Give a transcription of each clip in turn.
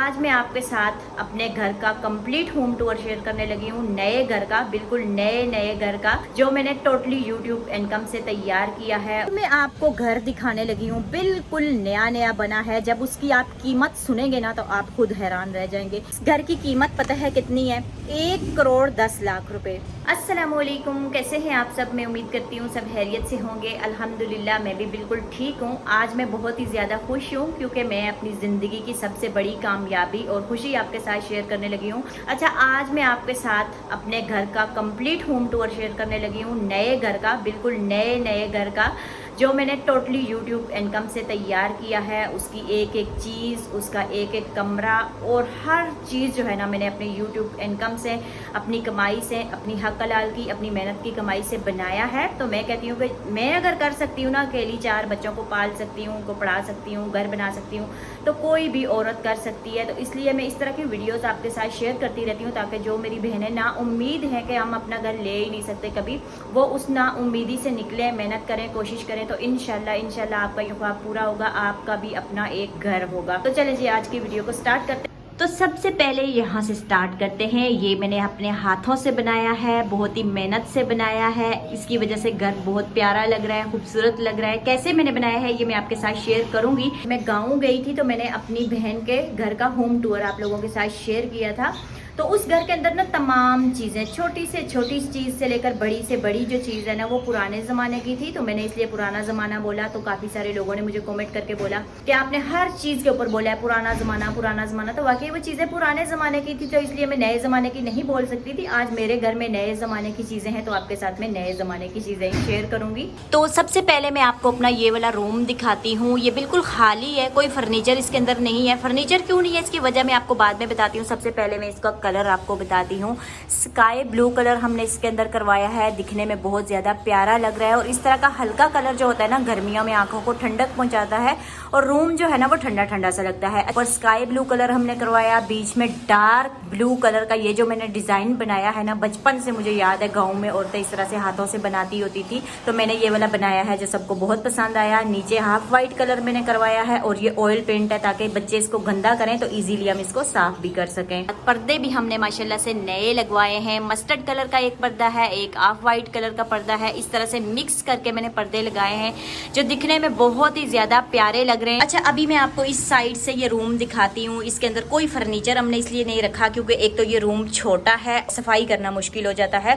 आज मैं आपके साथ अपने घर का कंप्लीट होम टूर शेयर करने लगी हूँ। नए घर का, बिल्कुल नए घर का, जो मैंने टोटली यूट्यूब इनकम से तैयार किया है। तो मैं आपको घर दिखाने लगी हूँ, बिल्कुल नया बना है। जब उसकी आप कीमत सुनेंगे ना तो आप खुद हैरान रह जाएंगे। इस घर की कीमत पता है कितनी है? 1,10,00,000 रुपए। अस्सलामुअलैकुम, कैसे हैं आप सब? मैं उम्मीद करती हूँ सब खैरियत से होंगे। अल्हम्दुलिल्लाह मैं भी बिल्कुल ठीक हूँ। आज मैं बहुत ही ज़्यादा खुश हूँ क्योंकि मैं अपनी ज़िंदगी की सबसे बड़ी कामयाबी और खुशी आपके साथ शेयर करने लगी हूँ। अच्छा, आज मैं आपके साथ अपने घर का कंप्लीट होम टूर शेयर करने लगी हूँ। नए घर का, बिल्कुल नए घर का, जो मैंने टोटली यूट्यूब इनकम से तैयार किया है। उसकी एक एक चीज़, उसका एक एक कमरा और हर चीज़ जो है ना मैंने अपने यूट्यूब इनकम से, अपनी कमाई से, अपनी हक हलाल की, अपनी मेहनत की कमाई से बनाया है। तो मैं कहती हूँ कि मैं अगर कर सकती हूँ ना, अकेली 4 बच्चों को पाल सकती हूँ, उनको पढ़ा सकती हूँ, घर बना सकती हूँ, तो कोई भी औरत कर सकती है। तो इसलिए मैं इस तरह की वीडियोस आपके साथ शेयर करती रहती हूँ ताकि जो मेरी बहनें ना उम्मीद है कि हम अपना घर ले ही नहीं सकते कभी, वो उस ना उम्मीदी से निकले, मेहनत करें, कोशिश करें, तो इंशाल्लाह आपका ये ख्वाब पूरा होगा, आपका भी अपना एक घर होगा। तो चलिए जी आज की वीडियो को स्टार्ट करते हैं। तो सबसे पहले यहाँ से स्टार्ट करते हैं। ये मैंने अपने हाथों से बनाया है, बहुत ही मेहनत से बनाया है। इसकी वजह से घर बहुत प्यारा लग रहा है, खूबसूरत लग रहा है। कैसे मैंने बनाया है ये मैं आपके साथ शेयर करूंगी। मैं गाँव गई थी तो मैंने अपनी बहन के घर का होम टूर आप लोगों के साथ शेयर किया था। तो उस घर के अंदर ना तमाम चीज़ें, छोटी से छोटी चीज़ से लेकर बड़ी से बड़ी जो चीज़ है ना वो पुराने ज़माने की थी। तो मैंने इसलिए पुराना ज़माना बोला, तो काफ़ी सारे लोगों ने मुझे कमेंट करके बोला कि आपने हर चीज़ के ऊपर बोला है पुराना ज़माना। तो वाकई वो चीज़ें पुराने ज़माने की थी, तो इसलिए मैं नए ज़माने की नहीं बोल सकती थी। आज मेरे घर में नए ज़माने की चीज़ें हैं तो आपके साथ में नए ज़माने की चीज़ें शेयर करूँगी। तो सबसे पहले मैं आपको अपना ये वाला रूम दिखाती हूँ। ये बिल्कुल खाली है, कोई फर्नीचर इसके अंदर नहीं है। फर्नीचर क्यों नहीं है इसकी वजह मैं आपको बाद में बताती हूँ। सबसे पहले मैं इसका कलर आपको बताती हूँ। स्काई ब्लू कलर हमने इसके अंदर करवाया है, दिखने में बहुत ज्यादा प्यारा लग रहा है। और इस तरह का हल्का कलर जो होता है ना, गर्मियों में आंखों को ठंडक पहुंचाता है और रूम जो है ना वो ठंडा ठंडा सा लगता है। और स्काई ब्लू कलर हमने करवाया, बीच में डार्क ब्लू कलर का ये जो मैंने डिजाइन बनाया है ना, बचपन से मुझे याद है गाँव में औरतें इस तरह से हाथों से बनाती होती थी, तो मैंने ये वाला बनाया है जो सबको बहुत पसंद आया। नीचे हाफ वाइट कलर मैंने करवाया है और ये ऑयल पेंट है ताकि बच्चे इसको गंदा करें तो इजीली हम इसको साफ भी कर सकें। पर्दे भी हमने माशाल्लाह से नए लगवाए हैं। मस्टर्ड कलर का एक पर्दा है, एक ऑफ वाइट कलर का पर्दा है। इस तरह से मिक्स करके मैंने पर्दे लगाए हैं जो दिखने में बहुत ही ज्यादा प्यारे लग रहे हैं। अच्छा, अभी मैं आपको इस साइड से ये रूम दिखाती हूँ। इसके अंदर कोई फर्नीचर हमने इसलिए नहीं रखा क्योंकि एक तो ये रूम छोटा है, सफाई करना मुश्किल हो जाता है।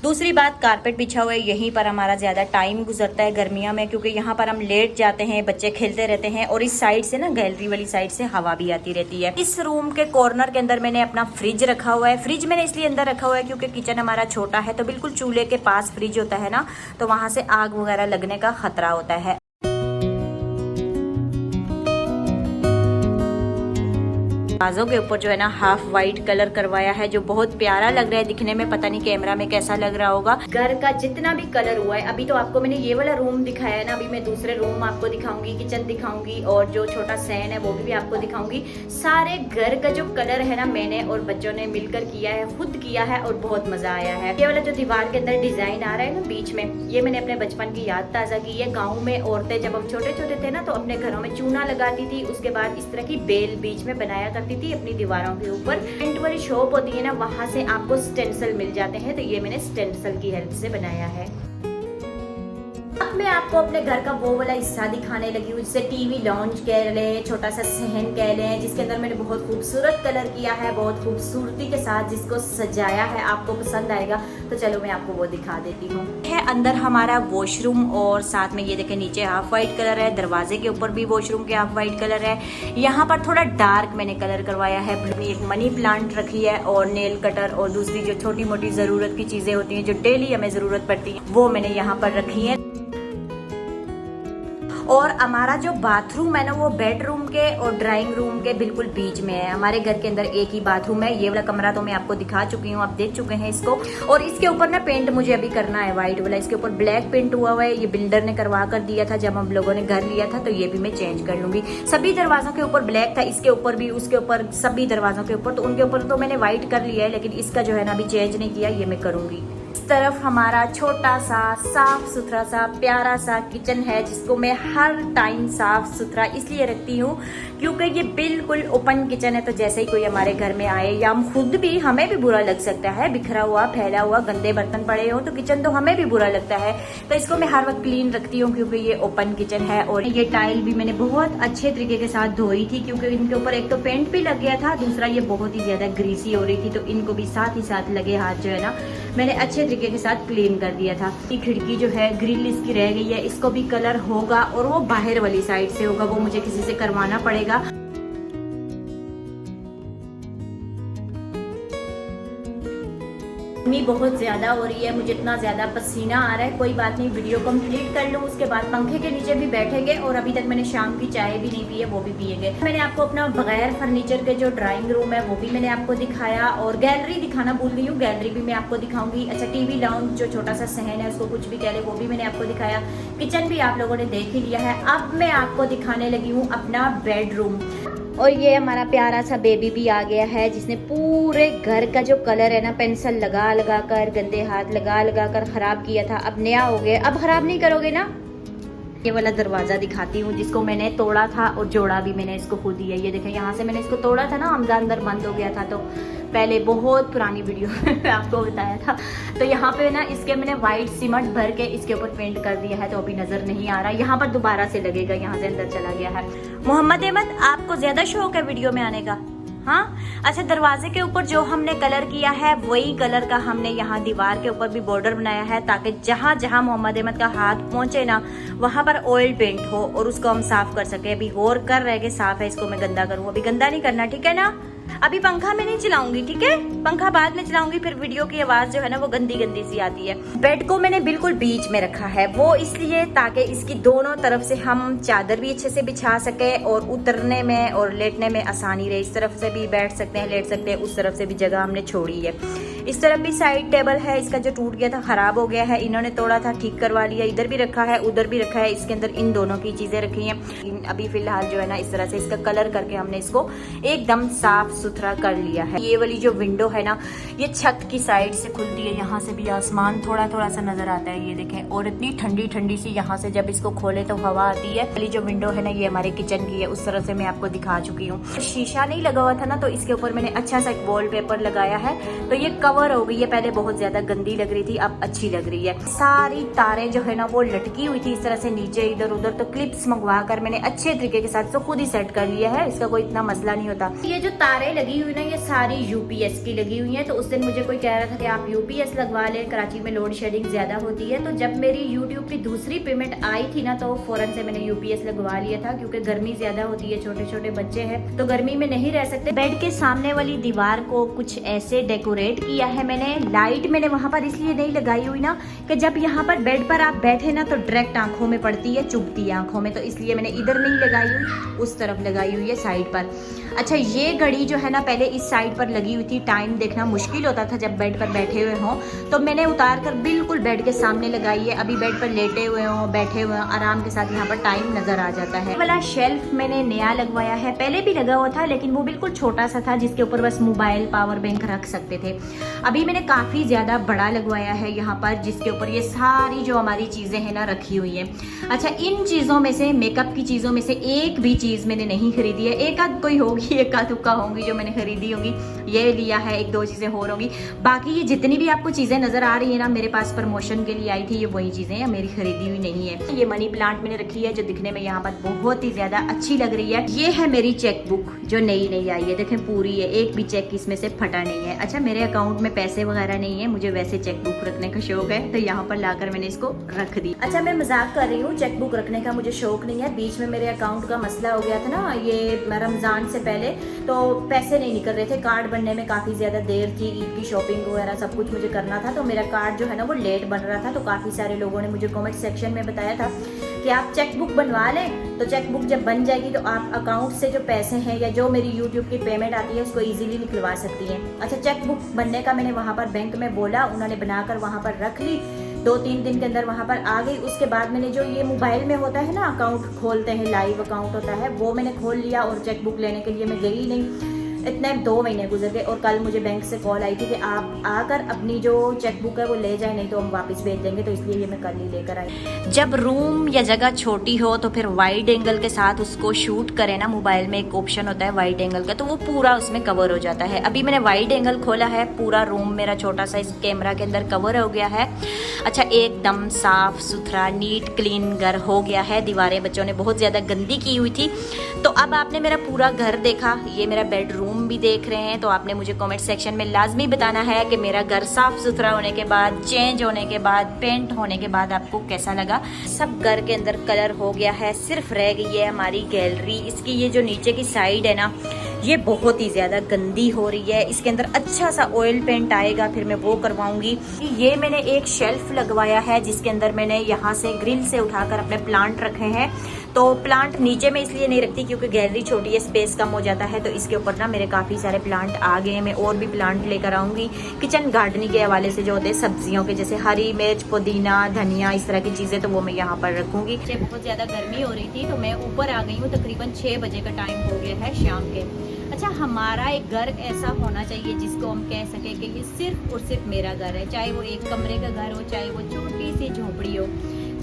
दूसरी बात, कारपेट बिछा हुआ है, यहीं पर हमारा ज्यादा टाइम गुजरता है गर्मियों में, क्योंकि यहाँ पर हम लेट जाते हैं, बच्चे खेलते रहते हैं और इस साइड से ना गैलरी वाली साइड से हवा भी आती रहती है। इस रूम के कॉर्नर के अंदर मैंने अपना फ्रिज रखा हुआ है। फ्रिज मैंने इसलिए अंदर रखा हुआ है क्योंकि किचन हमारा छोटा है, तो बिल्कुल चूल्हे के पास फ्रिज होता है ना, तो वहां से आग वगैरह लगने का खतरा होता है। दरवाजों के ऊपर जो है ना हाफ वाइट कलर करवाया है जो बहुत प्यारा लग रहा है दिखने में। पता नहीं कैमरा में कैसा लग रहा होगा। घर का जितना भी कलर हुआ है, अभी तो आपको मैंने ये वाला रूम दिखाया है ना, अभी मैं दूसरे रूम आपको दिखाऊंगी, किचन दिखाऊंगी और जो छोटा सैन है वो भी आपको दिखाऊंगी। सारे घर का जो कलर है ना मैंने और बच्चों ने मिलकर किया है, खुद किया है और बहुत मजा आया है। ये वाला जो दीवार के अंदर डिजाइन आ रहा है ना बीच में, ये मैंने अपने बचपन की याद ताजा की है। गाँव में औरतें जब हम छोटे छोटे थे ना तो अपने घरों में चूना लगाती थी, उसके बाद इस तरह की बेल बीच में बनाया करती थी अपनी दीवारों के ऊपर। प्रिंट वाली शॉप होती है ना, वहां से आपको स्टेंसिल मिल जाते हैं, तो ये मैंने स्टेंसिल की हेल्प से बनाया है। अब मैं आपको अपने घर का वो वाला हिस्सा दिखाने लगी हूँ जिसे टीवी लॉन्च कह लें, छोटा सा सहन कह लें, जिसके अंदर मैंने बहुत खूबसूरत कलर किया है, बहुत खूबसूरती के साथ जिसको सजाया है। आपको पसंद आएगा, तो चलो मैं आपको वो दिखा देती हूँ। है अंदर हमारा वॉशरूम और साथ में ये देखें नीचे हाफ वाइट कलर है, दरवाजे के ऊपर भी वॉशरूम के हाफ वाइट कलर है। यहाँ पर थोड़ा डार्क मैंने कलर करवाया है। एक मनी प्लांट रखी है और नेल कटर और दूसरी जो छोटी मोटी जरूरत की चीजें होती हैं जो डेली हमें जरूरत पड़ती है वो मैंने यहाँ पर रखी है। और हमारा जो बाथरूम है ना वो बेडरूम के और ड्राइंग रूम के बिल्कुल बीच में है। हमारे घर के अंदर एक ही बाथरूम है। ये वाला कमरा तो मैं आपको दिखा चुकी हूँ, आप देख चुके हैं इसको। और इसके ऊपर ना पेंट मुझे अभी करना है व्हाइट वाला, इसके ऊपर ब्लैक पेंट हुआ हुआ है। ये बिल्डर ने करवा कर दिया था जब हम लोगों ने घर लिया था, तो ये भी मैं चेंज कर लूंगी। सभी दरवाजों के ऊपर ब्लैक था, इसके ऊपर भी, उसके ऊपर, सभी दरवाजों के ऊपर, तो उनके ऊपर तो मैंने व्हाइट कर लिया है, लेकिन इसका जो है ना अभी चेंज नहीं किया, ये मैं करूंगी। इस तरफ हमारा छोटा सा साफ सुथरा सा प्यारा सा किचन है, जिसको मैं हर टाइम साफ सुथरा इसलिए रखती हूँ क्योंकि ये बिल्कुल ओपन किचन है। तो जैसे ही कोई हमारे घर में आए या हम खुद भी, हमें भी बुरा लग सकता है, बिखरा हुआ फैला हुआ गंदे बर्तन पड़े हो तो किचन तो हमें भी बुरा लगता है। तो इसको मैं हर वक्त क्लीन रखती हूँ क्योंकि ये ओपन किचन है। और ये टाइल भी मैंने बहुत अच्छे तरीके के साथ धोई थी क्योंकि इनके ऊपर एक तो पेंट भी लग गया था, दूसरा ये बहुत ही ज्यादा ग्रीसी हो रही थी, तो इनको भी साथ ही साथ लगे हाथ जो है ना मैंने अच्छे तरीके के साथ क्लीन कर दिया था। ये खिड़की जो है ग्रिल इसकी रह गई है, इसको भी कलर होगा और वो बाहर वाली साइड से होगा, वो मुझे किसी से करवाना पड़ेगा। गर्मी बहुत ज़्यादा हो रही है, मुझे इतना ज़्यादा पसीना आ रहा है। कोई बात नहीं, वीडियो कंप्लीट कर लूँ, उसके बाद पंखे के नीचे भी बैठेंगे। और अभी तक मैंने शाम की चाय भी नहीं पी है, वो भी पिएंगे। मैंने आपको अपना बगैर फर्नीचर के जो ड्राइंग रूम है वो भी मैंने आपको दिखाया, और गैलरी दिखाना भूल गई हूँ, गैलरी भी मैं आपको दिखाऊंगी। अच्छा, टीवी लाउंज जो छोटा सा सहन है, उसको कुछ भी कह ले, वो भी मैंने आपको दिखाया। किचन भी आप लोगों ने देख ही लिया है। अब मैं आपको दिखाने लगी हूँ अपना बेडरूम। और ये हमारा प्यारा सा बेबी भी आ गया है, जिसने पूरे घर का जो कलर है ना पेंसिल लगा लगा कर, गंदे हाथ लगा लगा कर खराब किया था, अब नया हो गया। अब खराब नहीं करोगे ना? ये वाला दरवाजा दिखाती हूँ जिसको मैंने तोड़ा था और जोड़ा भी मैंने इसको खुद ही है। ये देखें, यहाँ से मैंने इसको तोड़ा था ना, अंदर बंद हो गया था, तो पहले बहुत पुरानी वीडियो में आपको बताया था। तो यहाँ पे ना इसके मैंने वाइट सीमेंट भर के इसके ऊपर पेंट कर दिया है, तो अभी नजर नहीं आ रहा। यहाँ पर दोबारा से लगेगा, यहाँ से अंदर चला गया है। मोहम्मद अहमद, आपको ज्यादा शौक है वीडियो में आने का? हाँ, अच्छा, दरवाजे के ऊपर जो हमने कलर किया है वही कलर का हमने यहाँ दीवार के ऊपर भी बॉर्डर बनाया है, ताकि जहाँ जहाँ मोहम्मद अहमद का हाथ पहुंचे ना वहां पर ऑयल पेंट हो और उसको हम साफ कर सके। अभी गौर कर रहे कि साफ है, इसको मैं गंदा करूँ? अभी गंदा नहीं करना, ठीक है ना? अभी पंखा में नहीं चलाऊंगी, ठीक है? पंखा बाद में चलाऊंगी, फिर वीडियो की आवाज जो है ना वो गंदी गंदी सी आती है। बेड को मैंने बिल्कुल बीच में रखा है, वो इसलिए ताकि इसकी दोनों तरफ से हम चादर भी अच्छे से बिछा सके और उतरने में और लेटने में आसानी रहे। इस तरफ से भी बैठ सकते हैं, लेट सकते हैं, उस तरफ से भी जगह हमने छोड़ी है। इस तरफ भी साइड टेबल है, इसका जो टूट गया था, खराब हो गया है, इन्होंने तोड़ा था, ठीक करवा लिया। इधर भी रखा है, उधर भी रखा है, इसके अंदर इन दोनों की चीजें रखी हैं। अभी फिलहाल जो है ना इस तरह से इसका कलर करके हमने इसको एकदम साफ सुथरा कर लिया है। ये वाली जो विंडो है ना ये छत की साइड से खुलती है, यहाँ से भी आसमान थोड़ा थोड़ा सा नजर आता है, ये देखें। और इतनी ठंडी ठंडी सी यहाँ से जब इसको खोले तो हवा आती है। वाली जो विंडो है ना ये हमारे किचन की है, उस तरह से मैं आपको दिखा चुकी हूँ। शीशा नहीं लगा हुआ था ना, तो इसके ऊपर मैंने अच्छा सा एक वॉलपेपर लगाया है, तो ये कवर हो गई है। पहले बहुत ज्यादा गंदी लग रही थी, अब अच्छी लग रही है। सारी तारें जो है ना वो लटकी हुई थी इस तरह से नीचे इधर उधर, तो क्लिप्स मंगवा कर मैंने अच्छे तरीके के साथ तो खुद ही सेट कर लिया है, इसका कोई इतना मसला नहीं होता। ये जो तारें लगी हुई ना ये सारी यूपीएस की लगी हुई है। तो उस दिन मुझे कोई कह रहा था कि आप यूपीएस लगवा ले, कराची में लोड शेडिंग ज्यादा होती है। तो जब मेरी यूट्यूब की दूसरी पेमेंट आई थी ना तो फौरन से मैंने यूपीएस लगवा लिया था, क्योंकि गर्मी ज्यादा होती है, छोटे छोटे बच्चे हैं तो गर्मी में नहीं रह सकते। बेड के सामने वाली दीवार को कुछ ऐसे डेकोरेट किया है मैंने। लाइट मैंने वहां पर इसलिए नहीं लगाई हुई ना कि जब यहाँ पर बेड पर आप बैठे ना तो डायरेक्ट आंखों में पड़ती है, चुभती है आंखों में, तो इसलिए मैंने इधर नहीं लगाई हुई, उस तरफ लगाई हुई है साइड पर। अच्छा, ये घड़ी जो है ना पहले इस साइड पर लगी हुई थी, टाइम देखना मुश्किल होता था जब बेड पर बैठे हुए हों, तो मैंने उतार कर बिल्कुल बेड के सामने लगाई है। अभी बेड पर लेटे हुए हों, बैठे हुए हों, आराम के साथ यहाँ पर टाइम नजर आ जाता है। वाला शेल्फ मैंने नया लगवाया है, पहले भी लगा हुआ था लेकिन वो बिल्कुल छोटा सा था जिसके ऊपर बस मोबाइल पावर बैंक रख सकते थे। अभी मैंने काफी ज्यादा बड़ा लगवाया है यहाँ पर, जिसके ऊपर ये सारी जो हमारी चीजें हैं ना रखी हुई है। अच्छा, इन चीजों में से, मेकअप की चीजों में से एक भी चीज मैंने नहीं खरीदी है। एक आध कोई होगी, एक आध तुक्का होंगी जो मैंने खरीदी होगी, ये लिया है, एक दो चीजें और होंगी। बाकी ये जितनी भी आपको चीजें नजर आ रही है ना मेरे पास प्रमोशन के लिए आई थी, ये वही चीजें हैं, मेरी खरीदी हुई नहीं है। ये मनी प्लांट मैंने रखी है जो दिखने में यहाँ पर बहुत ही ज्यादा अच्छी लग रही है। ये है मेरी चेक बुक जो नई आई है, देखें पूरी है, एक भी चेक इसमें से फटा नहीं है। अच्छा, मेरे अकाउंट में पैसे वगैरह नहीं है, मुझे वैसे चेक बुक रखने का शौक है, तो यहाँ पर लाकर मैंने इसको रख दी। अच्छा, मैं मजाक कर रही हूँ, चेक बुक रखने का मुझे शौक नहीं है। बीच में मेरे अकाउंट का मसला हो गया था ना, ये रमजान से पहले, तो पैसे नहीं निकल रहे थे, कार्ड बनने में काफी ज्यादा देर थी, ईद की शॉपिंग वगैरह सब कुछ मुझे करना था, तो मेरा कार्ड जो है ना वो लेट बन रहा था। तो काफी सारे लोगों ने मुझे कमेंट सेक्शन में बताया था कि आप चेक बुक बनवा लें, तो चेक बुक जब बन जाएगी तो आप अकाउंट से जो पैसे हैं या जो मेरी यूट्यूब की पेमेंट आती है उसको इजीली निकलवा सकती हैं। अच्छा, चेक बुक बनने का मैंने वहाँ पर बैंक में बोला, उन्होंने बनाकर वहाँ पर रख ली, 2-3 दिन के अंदर वहाँ पर आ गई। उसके बाद मैंने जो ये मोबाइल में होता है ना अकाउंट खोलते हैं, लाइव अकाउंट होता है, वो मैंने खोल लिया और चेक बुक लेने के लिए मैं गई नहीं। इतने 2 महीने गुजर गए और कल मुझे बैंक से कॉल आई थी कि आप आकर अपनी जो चेकबुक है वो ले जाए, नहीं तो हम वापस भेज देंगे। तो इसलिए ये मैं कल ही लेकर आई। जब रूम या जगह छोटी हो तो फिर वाइड एंगल के साथ उसको शूट करें ना, मोबाइल में एक ऑप्शन होता है वाइड एंगल का, तो वो पूरा उसमें कवर हो जाता है। अभी मैंने वाइड एंगल खोला है, पूरा रूम मेरा छोटा सा इस कैमरा के अंदर कवर हो गया है। अच्छा, एकदम साफ सुथरा नीट क्लीन घर हो गया है। दीवारें बच्चों ने बहुत ज़्यादा गंदी की हुई थी। तो अब आपने मेरा पूरा घर देखा, ये मेरा बेडरूम भी देख रहे हैं, तो आपने मुझे कमेंट सेक्शन में लाजमी बताना है कि मेरा घर साफ सुथरा होने के बाद, चेंज होने के बाद, पेंट होने के बाद आपको कैसा लगा। सब घर के अंदर कलर हो गया है, सिर्फ रह गई है हमारी गैलरी। इसकी ये जो नीचे की साइड है ना, ये बहुत ही ज़्यादा गंदी हो रही है। इसके अंदर अच्छा सा ऑयल पेंट आएगा, फिर मैं वो करवाऊंगी। ये मैंने एक शेल्फ लगवाया है जिसके अंदर मैंने यहाँ से ग्रिल से उठाकर अपने प्लांट रखे हैं। तो प्लांट नीचे में इसलिए नहीं रखती क्योंकि गैलरी छोटी है, स्पेस कम हो जाता है। तो इसके ऊपर ना मेरे काफ़ी सारे प्लांट आ गए हैं। मैं और भी प्लांट लेकर आऊँगी। किचन गार्डनिंग के हवाले से जो होते हैं सब्जियों के, जैसे हरी मिर्च, पुदीना, धनिया, इस तरह की चीज़ें, तो वो मैं यहाँ पर रखूँगी। बहुत ज़्यादा गर्मी हो रही थी तो मैं ऊपर आ गई हूँ। तकरीबन 6 बजे का टाइम हो गया है शाम के। अच्छा, हमारा एक घर ऐसा होना चाहिए जिसको हम कह सकें कि ये सिर्फ और सिर्फ मेरा घर है। चाहे वो एक कमरे का घर हो, चाहे वो छोटी सी झोपड़ी हो।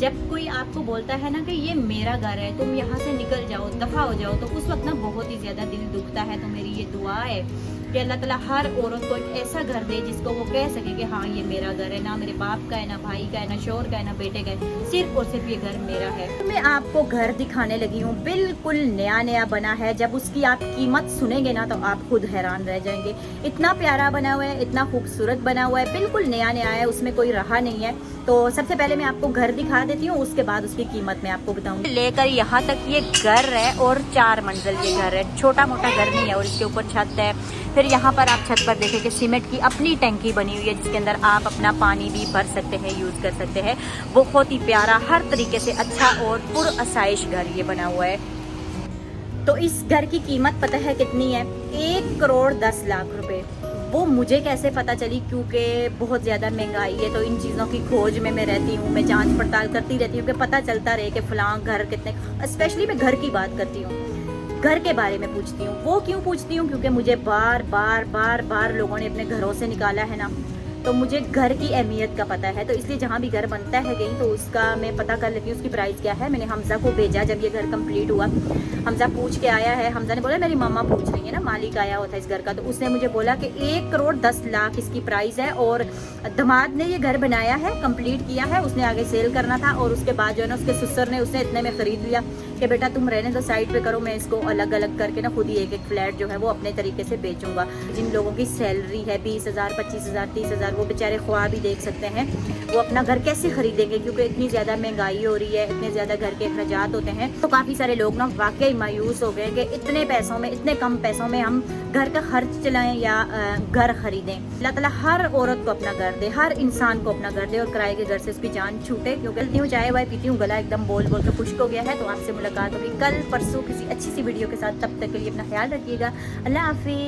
जब कोई आपको बोलता है ना कि ये मेरा घर है, तुम यहाँ से निकल जाओ, दफा हो जाओ, तो उस वक्त ना बहुत ही ज्यादा दिल दुखता है। तो मेरी ये दुआ है कि अल्लाह ताला हर औरत को एक ऐसा घर दे जिसको वो कह सके कि हाँ ये मेरा घर है। ना मेरे बाप का है, ना भाई का है, ना शोहर का है, ना बेटे का है, सिर्फ और सिर्फ ये घर मेरा है। तो मैं आपको घर दिखाने लगी हूँ, बिल्कुल नया नया बना है। जब उसकी आप कीमत सुनेंगे ना तो आप खुद हैरान रह जाएंगे। इतना प्यारा बना हुआ है, इतना खूबसूरत बना हुआ है, बिल्कुल नया नया है, उसमें कोई रहा नहीं है। तो सबसे पहले मैं आपको घर दिखा देती हूँ, उसके बाद उसकी कीमत मैं आपको बताऊंगी। लेकर यहाँ तक ये घर है और 4 मंजिल ये घर है, छोटा मोटा घर नहीं है। और इसके ऊपर छत है। फिर यहाँ पर आप छत पर देखें कि सीमेंट की अपनी टंकी बनी हुई है जिसके अंदर आप अपना पानी भी भर सकते हैं, यूज़ कर सकते हैं। बहुत ही प्यारा, हर तरीके से अच्छा और पुरअसाइश घर ये बना हुआ है। तो इस घर की कीमत पता है कितनी है? 1 करोड़ 10 लाख रुपए। वो मुझे कैसे पता चली? क्योंकि बहुत ज़्यादा महंगाई है, तो इन चीज़ों की खोज में मैं रहती हूँ। मैं जांच पड़ताल करती रहती हूँ कि पता चलता रहे कि फलां घर कितने। स्पेशली मैं घर की बात करती हूँ, घर के बारे में पूछती हूँ। वो क्यों पूछती हूँ? क्योंकि मुझे बार बार लोगों ने अपने घरों से निकाला है ना, तो मुझे घर की अहमियत का पता है। तो इसलिए जहाँ भी घर बनता है कहीं, तो उसका मैं पता कर लेती हूँ उसकी प्राइस क्या है। मैंने हमजा को भेजा जब ये घर कंप्लीट हुआ। हमजा पूछ के आया है। हमजा ने बोला मेरी मम्मा पूछ रही है ना, मालिक आया हुआ था इस घर का, तो उसने मुझे बोला कि 1 करोड़ 10 लाख इसकी प्राइस है। और दामाद ने ये घर बनाया है, कंप्लीट किया है, उसने आगे सेल करना था। और उसके बाद जो है ना उसके ससुर ने उसने इतने में खरीद लिया कि बेटा तुम रहने दो, साइड पे करो, मैं इसको अलग अलग करके ना खुद ही एक फ्लैट जो है वो अपने तरीके से बेचूंगा। जिन लोगों की सैलरी है 20,000, 25,000, 30,000, वो बेचारे ख्वाब ही देख सकते हैं वो अपना घर कैसे खरीदेंगे, क्योंकि इतनी ज़्यादा महंगाई हो रही है, इतने ज़्यादा घर के अखराजात होते हैं। तो काफ़ी सारे लोग ना वाकई मायूस हो गए कि इतने पैसों में, इतने कम पैसों में हम घर का खर्च चलाएं या घर खरीदें। अल्लाह ताला हर औरत को अपना घर दे, हर इंसान को अपना घर दे और किराए के घर से उसकी जान छूटे। क्योंकि पीती हूँ, चाय वाय पीती हूँ, गला एकदम बोल बोल के खुश्क हो गया है। तो आपसे मुलाकात होगी कल परसों किसी अच्छी सी वीडियो के साथ। तब तक के लिए अपना ख्याल रखिएगा। अल्लाह हाफिज़।